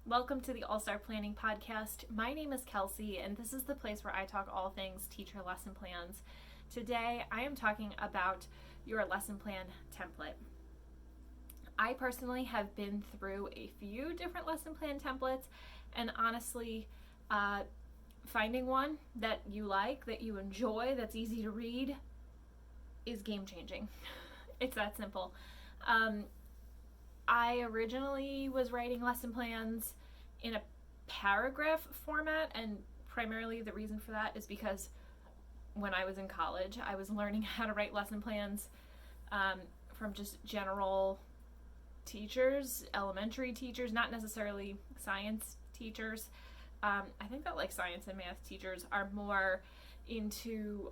Welcome to the All-Star Planning Podcast. My name is Kelsey, and this is the place where I talk all things teacher lesson plans. Today, I am talking about your lesson plan template. I personally have been through a few different lesson plan templates, and honestly, finding one that you like, that you enjoy, that's easy to read, is game-changing. It's that simple. I originally was writing lesson plans in a paragraph format, and primarily the reason for that is because when I was in college, I was learning how to write lesson plans from just general teachers, elementary teachers, not necessarily science teachers. I think that like science and math teachers are more into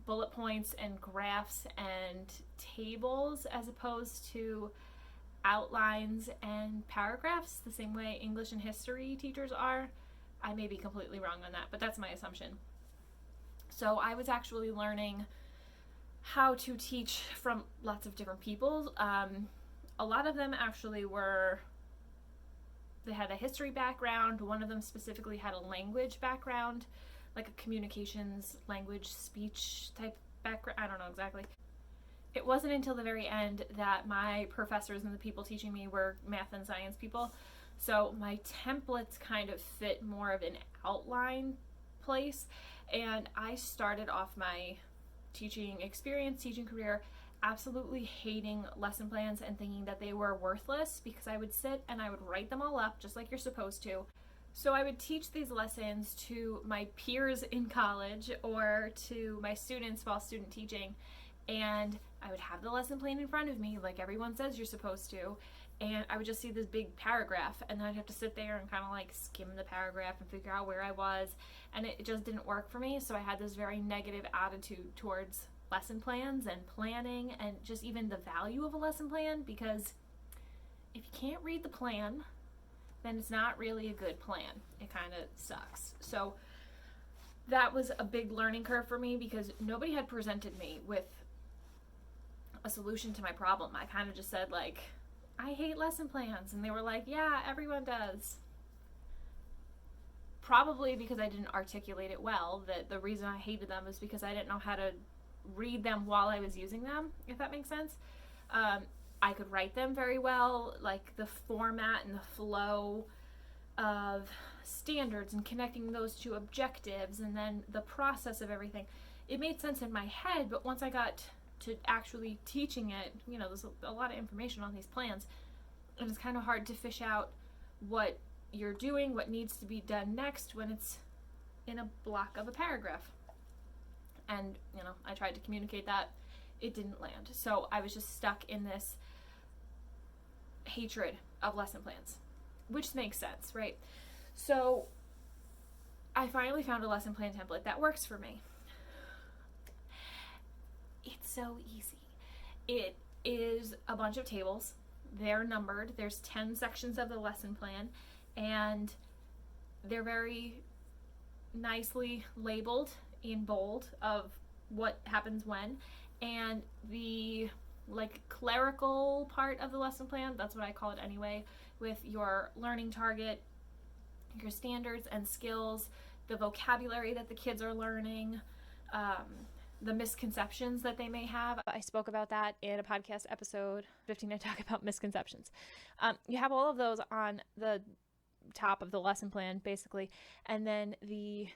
bullet points and graphs and tables as opposed to outlines and paragraphs the same way English and history teachers are. I may be completely wrong on that, but that's my assumption. So I was actually learning how to teach from lots of different people. A lot of them actually they had a history background. One of them specifically had a language background, like a communications, language, speech type background. I don't know exactly. It wasn't until the very end that my professors and the people teaching me were math and science people. So my templates kind of fit more of an outline place. And I started off my teaching experience, teaching career, absolutely hating lesson plans and thinking that they were worthless because I would sit and I would write them all up just like you're supposed to. So I would teach these lessons to my peers in college or to my students while student teaching. And I would have the lesson plan in front of me like everyone says you're supposed to, and I would just see this big paragraph, and then I'd have to sit there and kind of like skim the paragraph and figure out where I was, and it just didn't work for me. So I had this very negative attitude towards lesson plans and planning and just even the value of a lesson plan, because if you can't read the plan, then it's not really a good plan. It kind of sucks. So that was a big learning curve for me because nobody had presented me with a solution to my problem. I kind of just said like, I hate lesson plans, and they were like, yeah, everyone does. Probably because I didn't articulate it well, that the reason I hated them is because I didn't know how to read them while I was using them, if that makes sense. I could write them very well, like the format and the flow of standards and connecting those to objectives and then the process of everything. It made sense in my head, but once I got to actually teaching it, there's a lot of information on these plans, and it's kind of hard to fish out what you're doing, what needs to be done next when it's in a block of a paragraph. And, I tried to communicate that. It didn't land. So I was just stuck in this hatred of lesson plans, which makes sense, right? So I finally found a lesson plan template that works for me. It's so easy. It is a bunch of tables. They're numbered. There's 10 sections of the lesson plan, and they're very nicely labeled in bold of what happens when. And the clerical part of the lesson plan, that's what I call it anyway, with your learning target, your standards and skills, the vocabulary that the kids are learning, the misconceptions that they may have. I spoke about that in a podcast episode 15. I talk about misconceptions. You have all of those on the top of the lesson plan, basically. And then the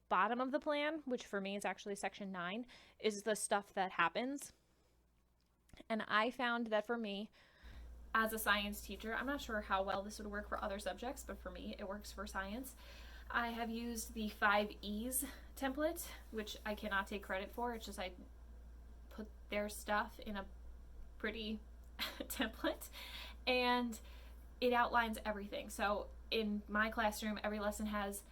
bottom of the plan, which for me is actually section 9, is the stuff that happens. And I found that for me, as a science teacher, I'm not sure how well this would work for other subjects, but for me, it works for science. I have used the 5 E's template, which I cannot take credit for. It's just I put their stuff in a pretty template, and it outlines everything. So in my classroom, every lesson has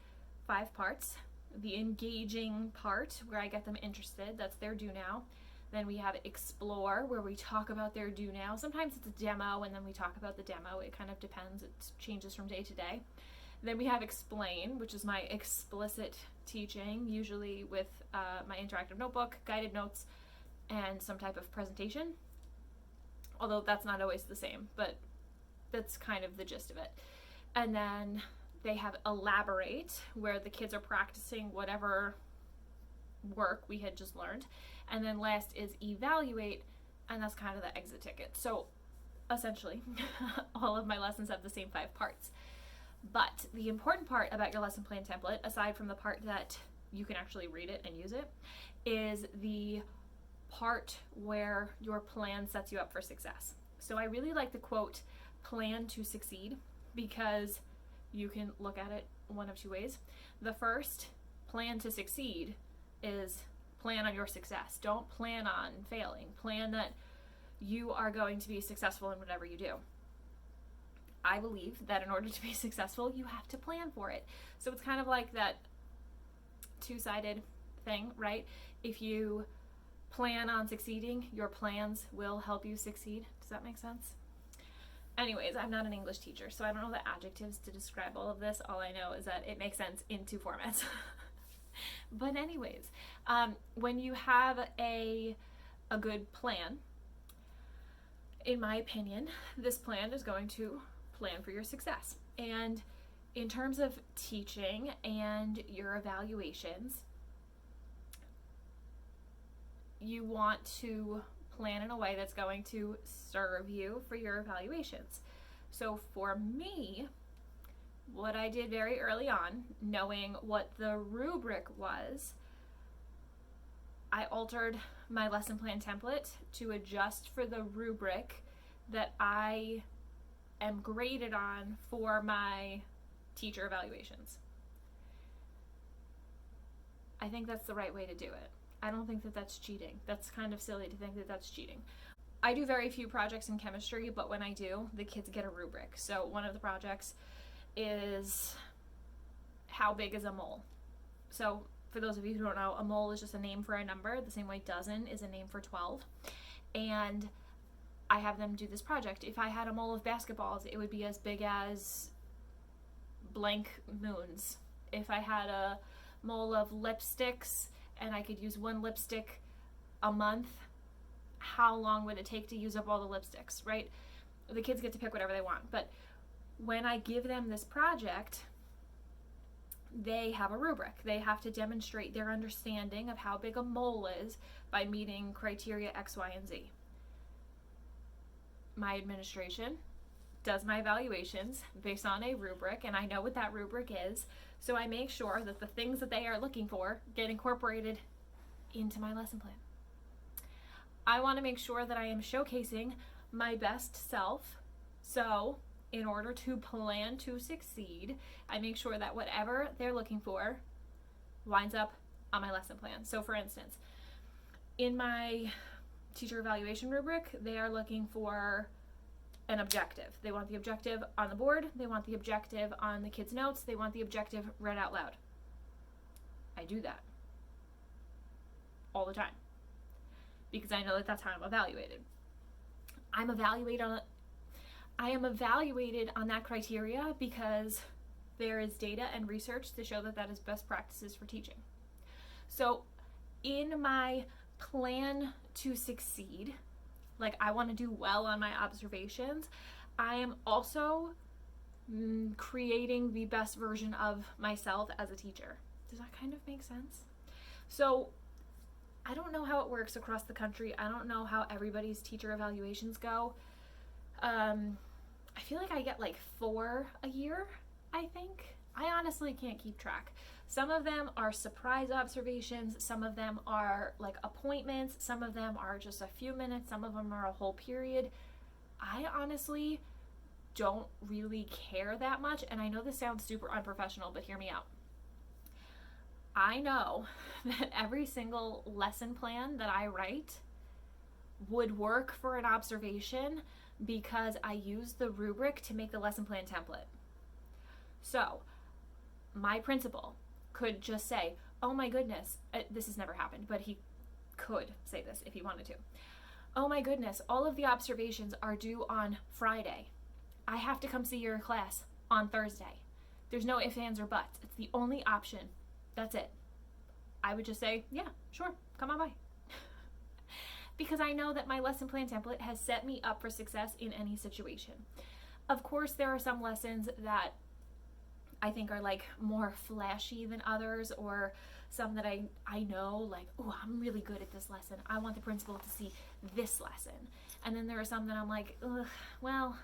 5 parts. The engaging part, where I get them interested, that's their do now. Then we have explore, where we talk about their do now. Sometimes it's a demo, and then we talk about the demo. It kind of depends. It changes from day to day. Then we have explain, which is my explicit teaching, usually with my interactive notebook, guided notes, and some type of presentation. Although that's not always the same, but that's kind of the gist of it. And then they have elaborate, where the kids are practicing whatever work we had just learned. And then last is evaluate, and that's kind of the exit ticket. So essentially, all of my lessons have the same 5 parts. But the important part about your lesson plan template, aside from the part that you can actually read it and use it, is the part where your plan sets you up for success. So I really like the quote, plan to succeed, because you can look at it one of 2 ways. The first, plan to succeed, is plan on your success. Don't plan on failing. Plan that you are going to be successful in whatever you do. I believe that in order to be successful, you have to plan for it. So it's kind of like that 2-sided thing, right? If you plan on succeeding, your plans will help you succeed. Does that make sense? Anyways, I'm not an English teacher, so I don't know the adjectives to describe all of this. All I know is that it makes sense in 2 formats. But anyways, when you have a good plan, in my opinion, this plan is going to plan for your success. And in terms of teaching and your evaluations, you want to plan in a way that's going to serve you for your evaluations. So for me, what I did very early on, knowing what the rubric was, I altered my lesson plan template to adjust for the rubric that I am graded on for my teacher evaluations. I think that's the right way to do it. I don't think that that's cheating. That's kind of silly to think that that's cheating. I do very few projects in chemistry, but when I do, the kids get a rubric. So one of the projects is how big is a mole? So for those of you who don't know, a mole is just a name for a number, the same way dozen is a name for 12. And I have them do this project. If I had a mole of basketballs, it would be as big as blank moons. If I had a mole of lipsticks and I could use one lipstick a month, how long would it take to use up all the lipsticks, right? The kids get to pick whatever they want. But when I give them this project, they have a rubric. They have to demonstrate their understanding of how big a mole is by meeting criteria X, Y, and Z. My administration does my evaluations based on a rubric, and I know what that rubric is, so I make sure that the things that they are looking for get incorporated into my lesson plan. I want to make sure that I am showcasing my best self, so in order to plan to succeed, I make sure that whatever they're looking for winds up on my lesson plan. So for instance, in my teacher evaluation rubric, they are looking for an objective. They want the objective on the board, they want the objective on the kids' notes, they want the objective read out loud. I do that all the time because I know that that's how I'm evaluated. I am evaluated on that criteria because there is data and research to show that that is best practices for teaching. So in my plan to succeed, like I want to do well on my observations, I am also creating the best version of myself as a teacher. Does that kind of make sense? So I don't know how it works across the country. I don't know how everybody's teacher evaluations go. I feel like I get like 4 a year, I think. I honestly can't keep track. Some of them are surprise observations, some of them are like appointments, some of them are just a few minutes, some of them are a whole period. I honestly don't really care that much, and I know this sounds super unprofessional, but hear me out. I know that every single lesson plan that I write would work for an observation because I use the rubric to make the lesson plan template. So my principal could just say, oh my goodness, this has never happened, but he could say this if he wanted to. Oh my goodness, all of the observations are due on Friday. I have to come see your class on Thursday. There's no ifs, ands, or buts. It's the only option. That's it. I would just say, yeah, sure, come on by. Because I know that my lesson plan template has set me up for success in any situation. Of course, there are some lessons that I think are like more flashy than others, or some that I know like, oh, I'm really good at this lesson. I want the principal to see this lesson. And then there are some that I'm like, ugh, well,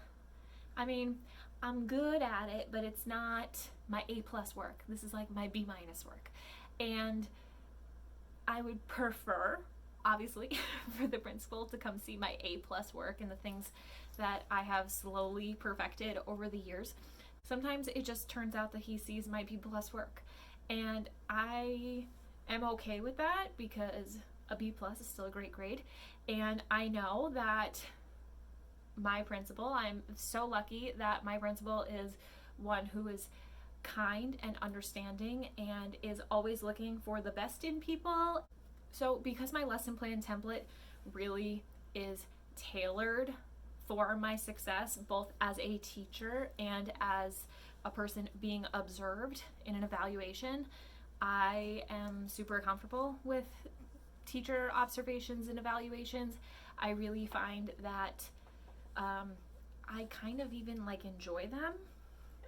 I mean, I'm good at it, but it's not my A+ work. This is like my B- work. And I would prefer, obviously, for the principal to come see my A+ work and the things that I have slowly perfected over the years. Sometimes it just turns out that he sees my B+ work, and I am okay with that because a B+ is still a great grade. And I know that my principal, I'm so lucky that my principal is one who is kind and understanding and is always looking for the best in people. So because my lesson plan template really is tailored for my success, both as a teacher and as a person being observed in an evaluation, I am super comfortable with teacher observations and evaluations. I really find that I kind of even like enjoy them,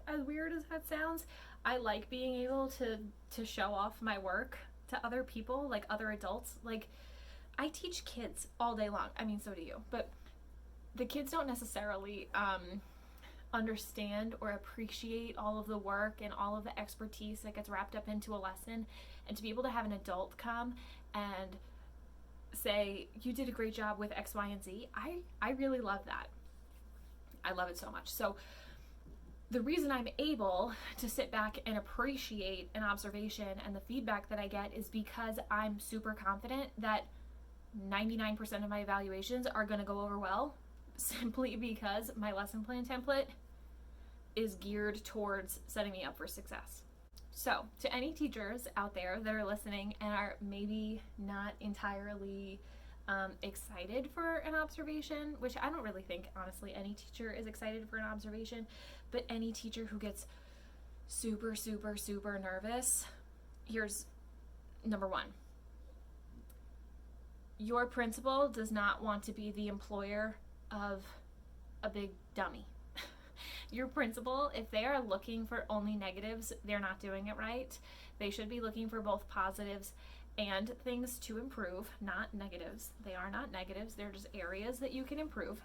as weird as that sounds. I like being able to show off my work to other people, like other adults. Like, I teach kids all day long. I mean, so do you. But the kids don't necessarily understand or appreciate all of the work and all of the expertise that gets wrapped up into a lesson. And to be able to have an adult come and say, you did a great job with X, Y, and Z, I really love that. I love it so much. So the reason I'm able to sit back and appreciate an observation and the feedback that I get is because I'm super confident that 99% of my evaluations are going to go over well, simply because my lesson plan template is geared towards setting me up for success. So to any teachers out there that are listening and are maybe not entirely excited for an observation, which I don't really think, honestly, any teacher is excited for an observation, but any teacher who gets super, super, super nervous, here's number one. Your principal does not want to be the employer of a big dummy. Your principal, if they are looking for only negatives, they're not doing it right. They should be looking for both positives and things to improve, not negatives. They are not negatives, they're just areas that you can improve.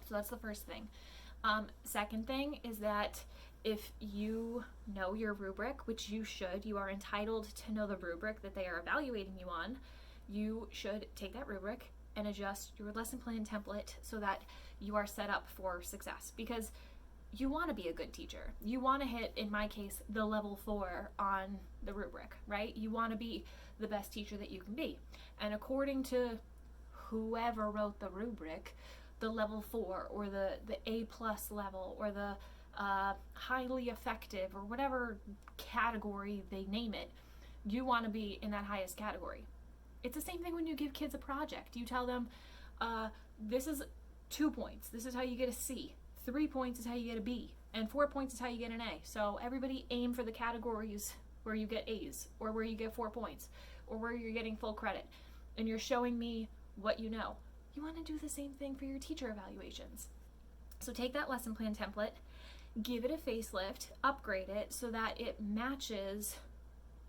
So that's the first thing. Second thing is that if you know your rubric, which you should, you are entitled to know the rubric that they are evaluating you on, you should take that rubric and adjust your lesson plan template so that you are set up for success. Because you want to be a good teacher. You want to hit, in my case, the level 4 on the rubric, right? You want to be the best teacher that you can be. And according to whoever wrote the rubric, the level 4 or the A+ level or the highly effective or whatever category they name it, you want to be in that highest category. It's the same thing when you give kids a project. You tell them, this is 2 points. This is how you get a C. 3 points is how you get a B. And 4 points is how you get an A. So everybody aim for the categories where you get A's or where you get 4 points or where you're getting full credit. And you're showing me what you know. You want to do the same thing for your teacher evaluations. So take that lesson plan template, give it a facelift, upgrade it so that it matches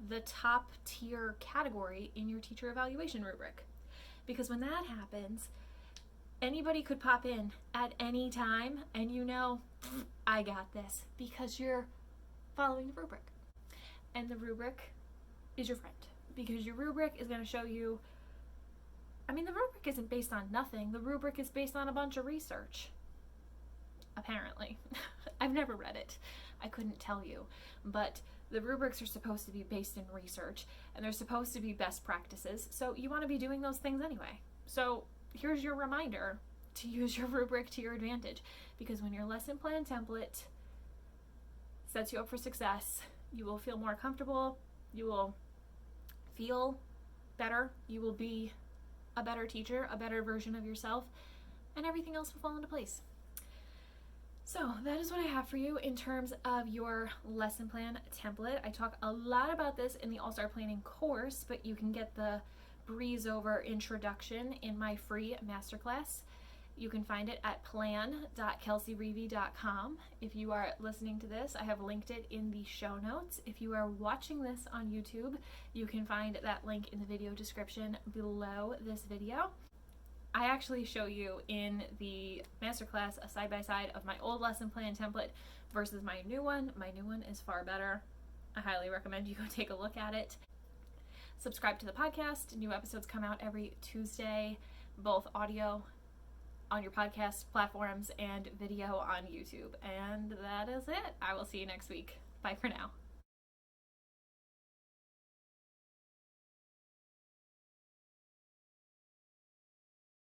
the top tier category in your teacher evaluation rubric. Because when that happens, anybody could pop in at any time and you know, I got this, because you're following the rubric. And the rubric is your friend, because your rubric is going to show you, I mean, the rubric isn't based on nothing. The rubric is based on a bunch of research. Apparently. I've never read it. I couldn't tell you. But the rubrics are supposed to be based in research, and they're supposed to be best practices. So you want to be doing those things anyway. So here's your reminder to use your rubric to your advantage, because when your lesson plan template sets you up for success, you will feel more comfortable, you will feel better, you will be a better teacher, a better version of yourself, and everything else will fall into place. So that is what I have for you in terms of your lesson plan template. I talk a lot about this in the All-Star Planning course, but you can get the breeze over introduction in my free masterclass. You can find it at plan.kelseyreevy.com. If you are listening to this, I have linked it in the show notes. If you are watching this on YouTube, you can find that link in the video description below this video. I actually show you in the masterclass a side-by-side of my old lesson plan template versus my new one. My new one is far better. I highly recommend you go take a look at it. Subscribe to the podcast. New episodes come out every Tuesday, both audio on your podcast platforms and video on YouTube. And that is it. I will see you next week. Bye for now.